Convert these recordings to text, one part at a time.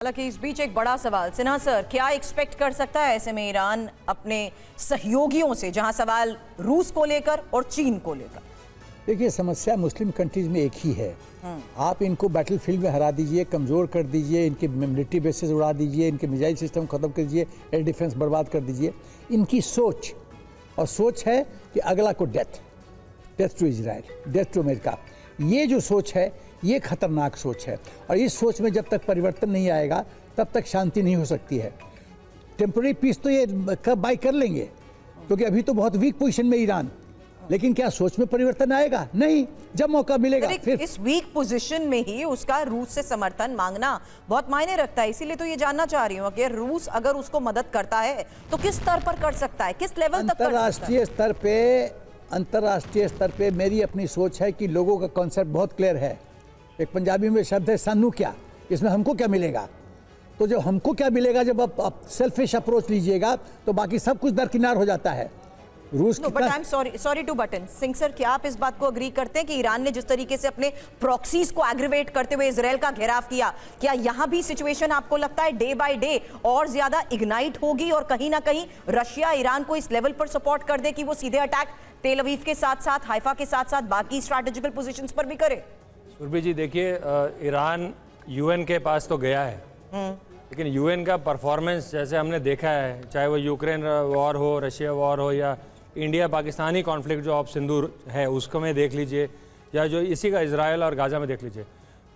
हालांकि इस बीच एक बड़ा सवाल, सिन्हा सर, क्या एक्सपेक्ट कर सकता है ऐसे में ईरान अपने सहयोगियों से, जहां सवाल रूस को लेकर और चीन को लेकर? देखिए, समस्या मुस्लिम कंट्रीज में एक ही है। आप इनको बैटलफील्ड में हरा दीजिए, कमज़ोर कर दीजिए, इनके मिलिट्री बेसिस उड़ा दीजिए, इनके मिसाइल सिस्टम ख़त्म कर दीजिए, एयर डिफेंस बर्बाद कर दीजिए। इनकी सोच है कि अगला को death to Israel, death to America. ये जो सोच है, ये खतरनाक सोच है, और इस सोच में जब तक परिवर्तन नहीं आएगा तब तक शांति नहीं हो सकती है। टेम्पररी पीस तो ये बाय कर लेंगे, क्योंकि अभी तो बहुत वीक पोजीशन में ईरान, लेकिन क्या सोच में परिवर्तन आएगा? नहीं, जब मौका मिलेगा फिर। इस वीक पोजीशन में ही उसका रूस से समर्थन मांगना बहुत मायने रखता है। इसीलिए तो ये जानना चाह रही हूँ कि रूस अगर उसको मदद करता है तो किस स्तर पर कर सकता है, किस लेवल तक कर सकता है? अंतर्राष्ट्रीय स्तर पे मेरी अपनी सोच है कि लोगों का कॉन्सेप्ट बहुत क्लियर है। एक पंजाबी में शब्द है सानू क्या, इसमें हमको क्या मिलेगा। तो जब हमको क्या मिलेगा, जब आप सेल्फिश अप्रोच लीजिएगा तो बाकी सब कुछ दरकिनार हो जाता है। रूस but I am sorry to बटन सिंह सर, क्या आप इस बात को अग्री करते हैं कि ईरान ने जिस तरीके से अपने प्रॉक्सीज को एग्रीवेट करते हुए इजराइल का घेराव किया, क्या यहां भी सिचुएशन आपको लगता है डे बाय डे और ज्यादा इग्नाइट होगी और कहीं ना कहीं रशिया ईरान को इस लेवल पर सपोर्ट कर दे कि वो सीधे अटैक तेल अवीव के साथ साथ, हाइफा के साथ साथ बाकी स्ट्रैटेजिकल पोजीशंस पर भी करे? सुरभि जी, देखिए, ईरान यूएन के पास तो गया है, लेकिन यूएन का परफॉर्मेंस जैसे हमने देखा है, चाहे वो यूक्रेन वॉर हो, रशिया वॉर हो, या इंडिया पाकिस्तानी कॉन्फ्लिक्ट जो आप सिंदूर है उसको में देख लीजिए, या जो इसी का इजराइल और गाजा में देख लीजिए,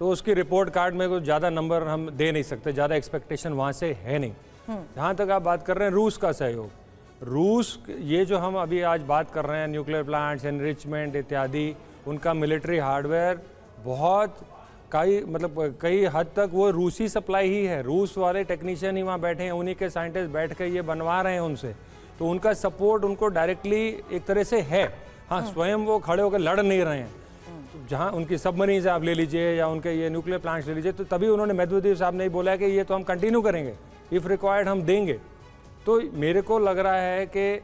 तो उसकी रिपोर्ट कार्ड में कुछ ज़्यादा नंबर हम दे नहीं सकते, ज़्यादा एक्सपेक्टेशन वहाँ से है नहीं। जहाँ तक आप बात कर रहे हैं रूस का सहयोग, रूस, ये जो हम अभी आज बात कर रहे हैं, न्यूक्लियर प्लांट्स, एनरिचमेंट इत्यादि, उनका मिलिट्री हार्डवेयर बहुत कई हद तक वो रूसी सप्लाई ही है। रूस वाले टेक्नीशियन ही वहाँ बैठे हैं, उन्हीं के साइंटिस्ट बैठ के ये बनवा रहे हैं उनसे, तो उनका सपोर्ट उनको डायरेक्टली एक तरह से है। हाँ, स्वयं वो खड़े होकर लड़ नहीं रहे हैं। तो जहाँ उनकी सबमरीन आप ले लीजिए या उनके ये न्यूक्लियर प्लांट्स ले लीजिए, तो तभी उन्होंने मेदवेदेव साहब ने बोला कि ये तो हम कंटिन्यू करेंगे, इफ़ रिक्वायर्ड हम देंगे। तो मेरे को लग रहा है कि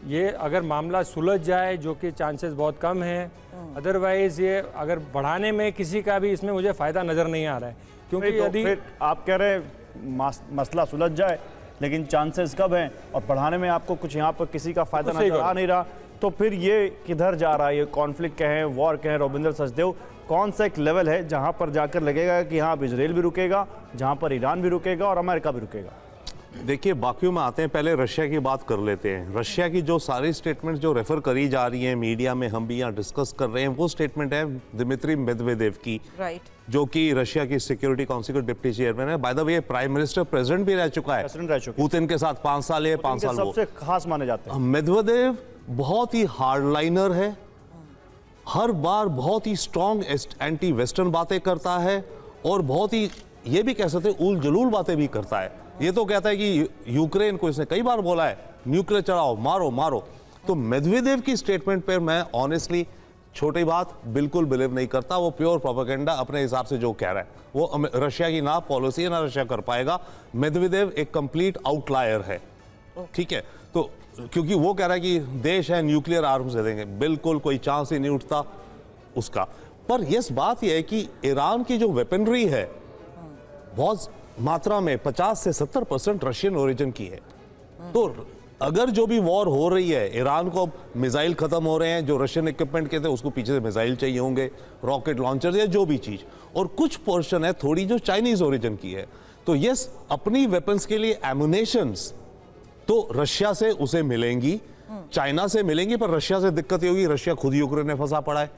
ये अगर मामला सुलझ जाए, जो कि चांसेस बहुत कम हैं, अदरवाइज ये अगर बढ़ाने में किसी का भी इसमें मुझे फ़ायदा नज़र नहीं आ रहा है, क्योंकि तो यदि आप कह रहे हैं मसला सुलझ जाए, लेकिन चांसेस कब हैं, और बढ़ाने में आपको कुछ यहाँ पर किसी का फ़ायदा नजर आ नहीं रहा, तो फिर ये किधर जा रहा है? ये कॉन्फ्लिक्ट कहें, वॉर कहें, रविंद्र सचदेव, कौन सा एक लेवल है जहाँ पर जाकर लगेगा कि हाँ, अब इजराइल भी रुकेगा, जहाँ पर ईरान भी रुकेगा और अमेरिका भी रुकेगा? देखिए, बाकियों में आते हैं, पहले रशिया की बात कर लेते हैं। रशिया की जो सारी स्टेटमेंट जो रेफर करी जा रही हैं मीडिया में, हम भी यहाँ डिस्कस कर रहे हैं, वो स्टेटमेंट है दिमित्री मेदवेदेव की, जो कि रशिया की सिक्योरिटी काउंसिल के डिप्टी चेयरमैन है। By the way, prime minister president भी रह चुका है, पुतिन के साथ 5 साल है, 5 साल सबसे खास माने जाते हैं। मेदवेदेव बहुत ही हार्डलाइनर है, हर बार बहुत ही स्ट्रॉन्ग एंटी वेस्टर्न बातें करता है, और बहुत ही, ये भी कह सकते हैं, उल जलूल बातें भी करता है। ये तो कहता है कि यूक्रेन को, इसने कई बार बोला है, न्यूक्लियर चढ़ाओ, मारो मारो। तो मेदवेदेव की स्टेटमेंट पर मैं ऑनेस्टली छोटी बात बिल्कुल बिलीव नहीं करता। वो प्योर प्रोपेगेंडा अपने हिसाब से जो कह रहा है, वो रशिया की ना पॉलिसी है, ना रशिया कर पाएगा। मेदवेदेव एक कंप्लीट आउटलायर है, ठीक है। तो क्योंकि वो कह रहा है कि देश है, न्यूक्लियर आर्म्स दे देंगे, बिल्कुल कोई चांस ही नहीं उठता उसका। पर यस बात यह है कि ईरान की जो वेपनरी है बहुत मात्रा में 50 से 70% रशियन ओरिजिन की है। तो अगर जो भी वॉर हो रही है, ईरान को मिसाइल खत्म हो रहे हैं, जो रशियन इक्विपमेंट के थे उसको पीछे से मिसाइल चाहिए होंगे, रॉकेट लॉन्चर या जो भी चीज, और कुछ पोर्शन है थोड़ी जो चाइनीज ओरिजिन की है। तो यस, अपनी वेपन्स के लिए एमुनेशंस तो रशिया से उसे मिलेंगी, चाइना से मिलेंगी, पर रशिया से दिक्कत ये होगी, रशिया खुद यूक्रेन में फंसा पड़ा है,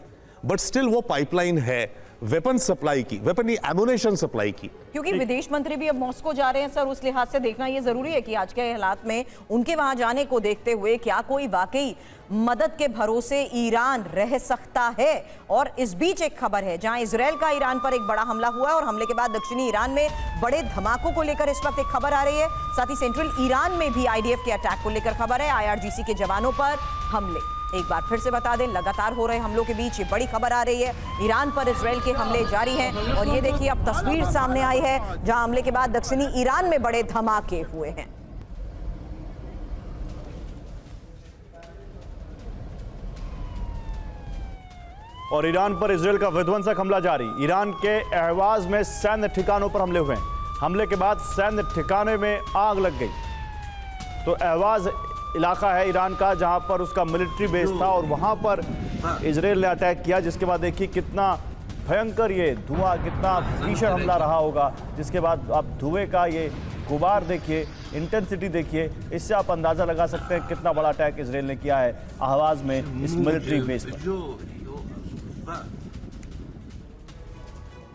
बट स्टिल वो पाइपलाइन है वेपन सप्लाई की, वेपन एमुनेशन सप्लाई की। क्योंकि विदेश मंत्री भी अब मॉस्को जा रहे हैं सर, उस लिहाज से देखना ये जरूरी है कि आज के हालात में उनके वहां जाने को देखते हुए क्या कोई वाकई मदद के भरोसे ईरान रह सकता है। और इस बीच एक खबर है, जहां इजराइल का ईरान पर एक बड़ा हमला हुआ है, और हमले के बाद दक्षिणी ईरान में बड़े धमाकों को लेकर इस वक्त एक खबर आ रही है। साथ ही सेंट्रल ईरान में भी आईडीएफ के अटैक को लेकर खबर है, आईआरजीसी के जवानों पर हमले। एक बार फिर से बता दें, लगातार हो रहे हमलों के बीच ये बड़ी खबर आ रही है, ईरान पर इजराइल के हमले जारी हैं। और ये देखिए, अब तस्वीर सामने आई है जहां हमले के बाद दक्षिणी ईरान में बड़े धमाके हुए हैं। और ईरान पर इजराइल का विध्वंसक हमला जारी, ईरान के अहवाज में सैन्य ठिकानों पर हमले हुए हैं। हमले के बाद सैन्य ठिकाने में आग लग गई। तो अहवाज इलाका है ईरान का जहां पर उसका मिलिट्री बेस था और वहां पर इजराइल ने अटैक किया, जिसके बाद देखिए कितना भयंकर ये धुआं, कितना भीषण हमला रहा होगा। जिसके बाद आप धुएं का ये गुबार देखिए, इंटेंसिटी देखिए, इससे आप अंदाजा लगा सकते हैं कितना बड़ा अटैक इजराइल ने किया है अहवाज में इस मिलिट्री बेस पर।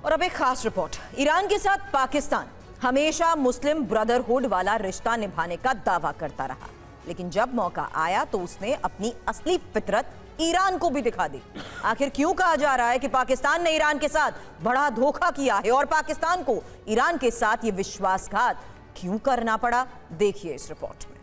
और अब एक खास रिपोर्ट। ईरान के साथ पाकिस्तान हमेशा मुस्लिम ब्रदरहुड वाला रिश्ता निभाने का दावा करता रहा, लेकिन जब मौका आया तो उसने अपनी असली फितरत ईरान को भी दिखा दी। आखिर क्यों कहा जा रहा है कि पाकिस्तान ने ईरान के साथ बड़ा धोखा किया है और पाकिस्तान को ईरान के साथ ये विश्वासघात क्यों करना पड़ा, देखिए इस रिपोर्ट में।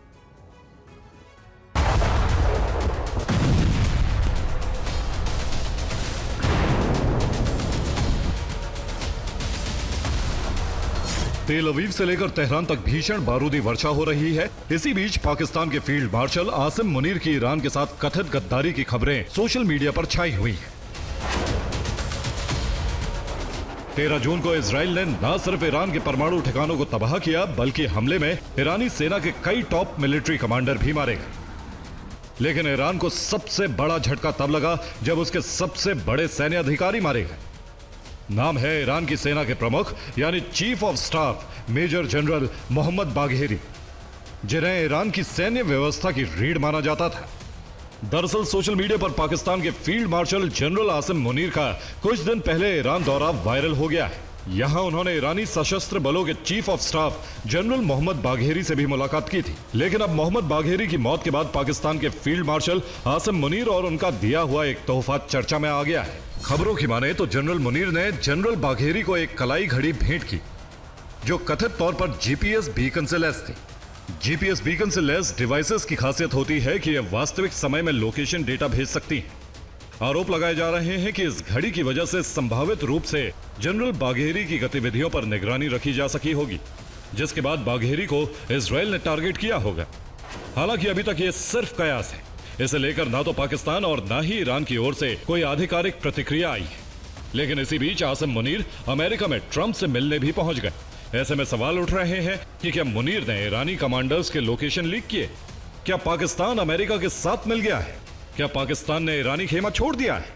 तेल अवीव से लेकर तेहरान तक भीषण बारूदी वर्षा हो रही है। इसी बीच पाकिस्तान के फील्ड मार्शल आसिम मुनीर की ईरान के साथ कथित गद्दारी की खबरें सोशल मीडिया पर छाई हुई हैं। 13 जून को इजराइल ने न सिर्फ ईरान के परमाणु ठिकानों को तबाह किया, बल्कि हमले में ईरानी सेना के कई टॉप मिलिट्री कमांडर भी मारे गए। लेकिन ईरान को सबसे बड़ा झटका तब लगा जब उसके सबसे बड़े सैन्य अधिकारी मारे गए। नाम है ईरान की सेना के प्रमुख यानी chief of staff major general Mohammad Bagheri, जिन्हें ईरान की सैन्य व्यवस्था की रीढ़ माना जाता था। दरअसल सोशल मीडिया पर पाकिस्तान के field marshal general Asim Munir का कुछ दिन पहले ईरान दौरा वायरल हो गया है। यहां उन्होंने ईरानी सशस्त्र बलों के chief of staff general Mohammad Bagheri से भी मुलाकात की थी। लेकिन अब मोहम्मद बाघेरी की मौत के बाद पाकिस्तान के फील्ड मार्शल आसिम मुनीर और उनका दिया हुआ एक तोहफा चर्चा में आ गया है। खबरों की माने तो जनरल मुनीर ने जनरल बाघेरी को एक कलाई घड़ी भेंट की, जो कथित तौर पर जीपीएस बीकन से लैस थी। जीपीएस बीकन से लैस डिवाइसेस की खासियत होती है कि यह वास्तविक समय में लोकेशन डेटा भेज सकती हैं। आरोप लगाए जा रहे हैं कि इस घड़ी की वजह से संभावित रूप से जनरल बाघेरी की गतिविधियों पर निगरानी रखी जा सकी होगी, जिसके बाद बाघेरी को इजराइल ने टारगेट किया होगा। हालांकि अभी तक ये सिर्फ कयास है। इसे लेकर ना तो पाकिस्तान और ना ही ईरान की ओर से कोई आधिकारिक प्रतिक्रिया आई है। लेकिन इसी बीच आसिम मुनीर अमेरिका में ट्रंप से मिलने भी पहुंच गए। ऐसे में सवाल उठ रहे हैं कि क्या मुनीर ने ईरानी कमांडर्स के लोकेशन लीक किए? क्या पाकिस्तान अमेरिका के साथ मिल गया है? क्या पाकिस्तान ने ईरानी खेमा छोड़ दिया है?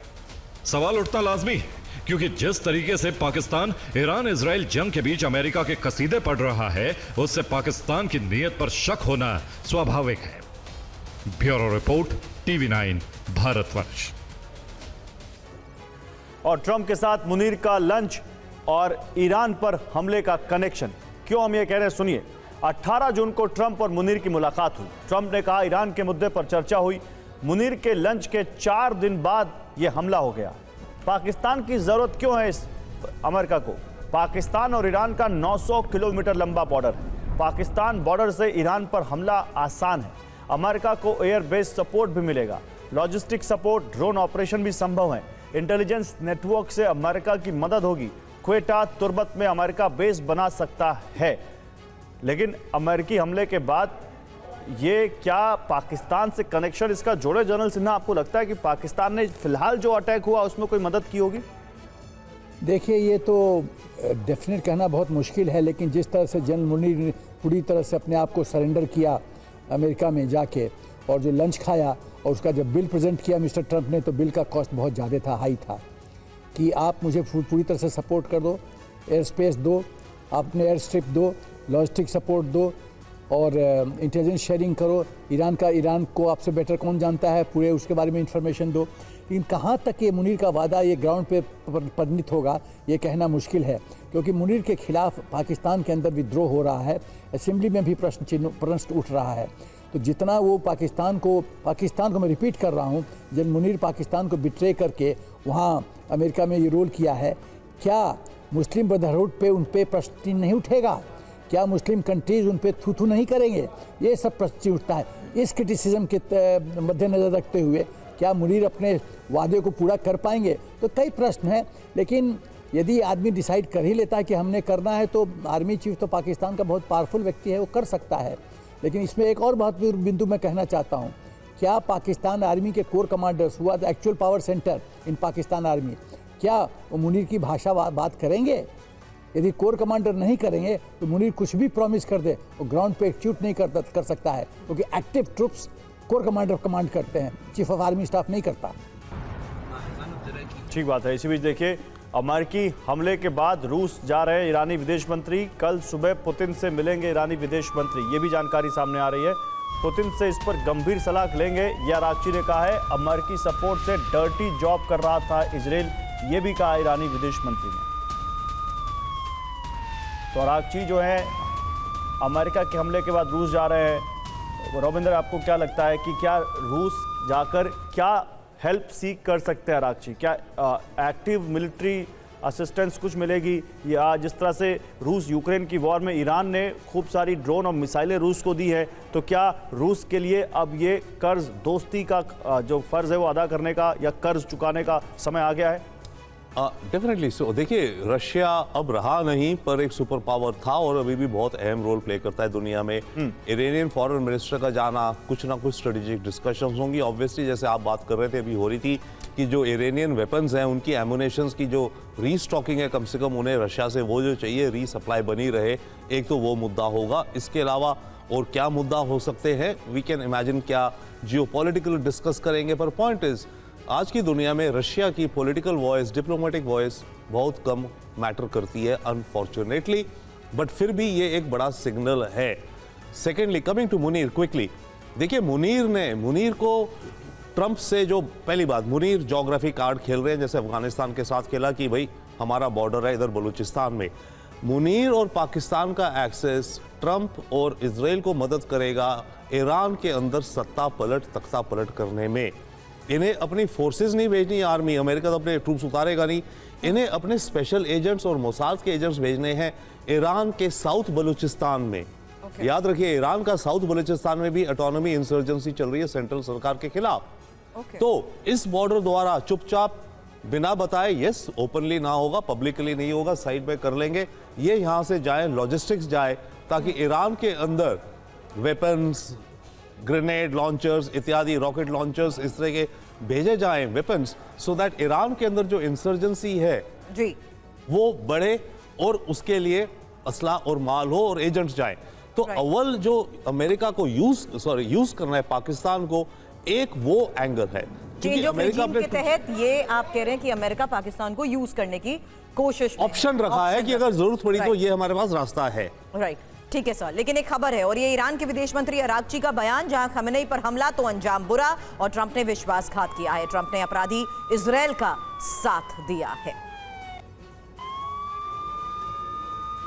सवाल उठना लाजमी है, क्योंकि जिस तरीके से पाकिस्तान ईरान इजराइल जंग के बीच अमेरिका के कसीदे पढ़ रहा है, उससे पाकिस्तान की नीयत पर शक होना स्वाभाविक है। Bureau report, TV9 Bharatvarsh. और ट्रंप के साथ मुनीर का लंच और ईरान पर हमले का कनेक्शन, क्यों हम ये कह रहे हैं सुनिए। 18 जून को ट्रंप और मुनीर की मुलाकात हुई। ट्रंप ने कहा ईरान के मुद्दे पर चर्चा हुई। मुनीर के लंच के 4 दिन बाद यह हमला हो गया। पाकिस्तान की जरूरत क्यों है इस अमेरिका को? पाकिस्तान और ईरान का 900 किलोमीटर लंबा बॉर्डर है। पाकिस्तान बॉर्डर से ईरान पर हमला आसान है। अमेरिका को एयर बेस सपोर्ट भी मिलेगा, लॉजिस्टिक सपोर्ट, ड्रोन ऑपरेशन भी संभव है। इंटेलिजेंस नेटवर्क से अमेरिका की मदद होगी। क्वेटा, तुर्बत में अमेरिका बेस बना सकता है। लेकिन अमेरिकी हमले के बाद ये क्या पाकिस्तान से कनेक्शन इसका जोड़े? जनरल सिन्हा, आपको लगता है कि पाकिस्तान ने फिलहाल जो अटैक हुआ उसमें कोई मदद की होगी? देखिए, ये तो डेफिनेट कहना बहुत मुश्किल है, लेकिन जिस तरह से जनरल मुनीर ने पूरी तरह से अपने आप को सरेंडर किया अमेरिका में जाके, और जो लंच खाया और उसका जब बिल प्रेजेंट किया मिस्टर ट्रंप ने, तो बिल का कॉस्ट बहुत ज़्यादा था, हाई था, कि आप मुझे पूरी तरह से सपोर्ट कर दो, एयर स्पेस दो, आपने एयर स्ट्रिप दो, लॉजिस्टिक सपोर्ट दो और इंटेलिजेंस शेयरिंग करो। ईरान को आपसे बेटर कौन जानता है, पूरे उसके बारे में इंफॉर्मेशन दो। लेकिन कहाँ तक ये मुनीर का वादा ये ग्राउंड पे परिणत होगा, ये कहना मुश्किल है, क्योंकि मुनीर के खिलाफ पाकिस्तान के अंदर विद्रोह हो रहा है। असेंबली में भी प्रश्न उठ रहा है। तो जितना वो पाकिस्तान को मैं रिपीट कर रहा हूँ, जब मुनीर पाकिस्तान को बिट्रे करके वहाँ अमेरिका में ये रोल किया है, क्या मुस्लिम ब्रदरहुड पे उन पे प्रश्न नहीं उठेगा? क्या मुस्लिम कंट्रीज उन पे थू नहीं करेंगे? ये सब प्रश्न उठता है। इस क्रिटिसिज्म के मद्देनजर रखते हुए क्या मुनीर अपने वादे को पूरा कर पाएंगे? तो कई प्रश्न हैं। लेकिन यदि आदमी डिसाइड कर ही लेता है कि हमने करना है, तो आर्मी चीफ तो पाकिस्तान का बहुत पावरफुल व्यक्ति है, वो कर सकता है। लेकिन इसमें एक और महत्वपूर्ण बिंदु मैं कहना चाहता हूँ, क्या पाकिस्तान आर्मी के कोर कमांडर्स हुआ the actual power centre in Pakistan army, क्या वो मुनीर की भाषा बात करेंगे? यदि कोर कमांडर नहीं करेंगे तो मुनीर कुछ भी प्रॉमिस कर दे वो ग्राउंड पे एक्यूट नहीं कर सकता है, क्योंकि active troops core commander command करते हैं, चीफ ऑफ आर्मी स्टाफ नहीं करता। ठीक बात है। इसी बीच देखिए, अमेरिकी हमले के बाद रूस जा रहे ईरानी विदेश मंत्री, कल सुबह पुतिन से मिलेंगे ईरानी विदेश मंत्री, ये भी जानकारी सामने आ रही है। पुतिन से इस पर गंभीर सलाह लेंगे, यह आरागची ने कहा है। अमेरिकी सपोर्ट से डर्टी जॉब कर रहा था इजराइल, ये भी कहा ईरानी विदेश मंत्री ने। तो आरागची जो है अमेरिका के हमले के बाद रूस जा रहे हैं। रविंद्र, आपको क्या लगता है कि क्या रूस जाकर क्या हेल्प सीख कर सकते हैं आरागची? क्या एक्टिव मिलिट्री असिस्टेंस कुछ मिलेगी, या जिस तरह से रूस यूक्रेन की वॉर में ईरान ने खूब सारी ड्रोन और मिसाइलें रूस को दी है, तो क्या रूस के लिए अब ये कर्ज दोस्ती का जो फर्ज है वो अदा करने का या कर्ज चुकाने का समय आ गया है? Definitely so. देखिए, रशिया अब रहा नहीं पर एक सुपर पावर था और अभी भी बहुत अहम रोल प्ले करता है दुनिया में। इरानियन फॉरेन मिनिस्टर का जाना, कुछ ना कुछ स्ट्रेटेजिक डिस्कशंस होंगी। ऑब्वियसली जैसे आप बात कर रहे थे, अभी हो रही थी कि जो इरानियन वेपन्स हैं उनकी एमुनेशंस की जो रीस्टॉकिंग है, कम से कम उन्हें रशिया से वो जो चाहिए रीसप्लाई बनी रहे, एक तो वो मुद्दा होगा। इसके अलावा और क्या मुद्दा हो सकते हैं, वी कैन इमेजिन क्या जियोपॉलिटिकल डिस्कस करेंगे। पर पॉइंट इज, आज की दुनिया में रशिया की पॉलिटिकल वॉइस, डिप्लोमेटिक वॉइस बहुत कम मैटर करती है अनफॉर्चुनेटली, बट फिर भी ये एक बड़ा सिग्नल है। Secondly, coming to Munir quickly, देखिए मुनीर को ट्रंप से जो पहली बात, मुनीर ज्योग्राफी कार्ड खेल रहे हैं, जैसे अफगानिस्तान के साथ खेला कि भाई हमारा बॉर्डर है इधर बलूचिस्तान में। मुनीर और पाकिस्तान का एक्सेस ट्रंप और इजराइल को मदद करेगा ईरान के अंदर सत्ता पलट, तख्ता पलट करने में। इन्हें अपनी फोर्सेस नहीं भेजनी आर्मी, अमेरिका तो अपने ट्रूप्स उतारेगा नहीं, इन्हें अपने स्पेशल एजेंट्स और मोसाद के एजेंट्स भेजने हैं ईरान के साउथ बलूचिस्तान में। याद रखिए, ईरान का साउथ बलूचिस्तान में भी ऑटोनॉमी इंसर्जेंसी चल रही है सेंट्रल सरकार के खिलाफ। तो इस बॉर्डर द्वारा चुपचाप बिना बताए, यस ओपनली ना होगा, पब्लिकली नहीं होगा, साइड में कर लेंगे, ये यहां से जाए, लॉजिस्टिक्स जाए, ताकि ईरान के अंदर वेपन्स, ग्रेनेड लॉन्चर्स इत्यादि, रॉकेट लॉन्चर्स, इस तरह के भेजे जाएं वेपन्स, सो दैट ईरान के अंदर जो इंसर्जेंसी है जी वो बढ़े और उसके लिए असला और माल हो और एजेंट्स जाएं। तो अव्वल जो अमेरिका को यूज करना है पाकिस्तान को, एक वो एंगल है। चेंज ऑफ रेजिम के तहत ये आप कह रहे हैं कि अमेरिका पाकिस्तान को यूज करने की कोशिश, ऑप्शन रखा है कि अगर जरूरत पड़ी तो ये हमारे पास रास्ता है। राइट, ठीक है सर। लेकिन एक खबर है, और ये ईरान के विदेश मंत्री आरागची का बयान, जहां खमेनेई पर हमला तो अंजाम बुरा और ट्रंप ने विश्वासघात किया है। ट्रंप ने अपराधी इजराइल का साथ दिया है।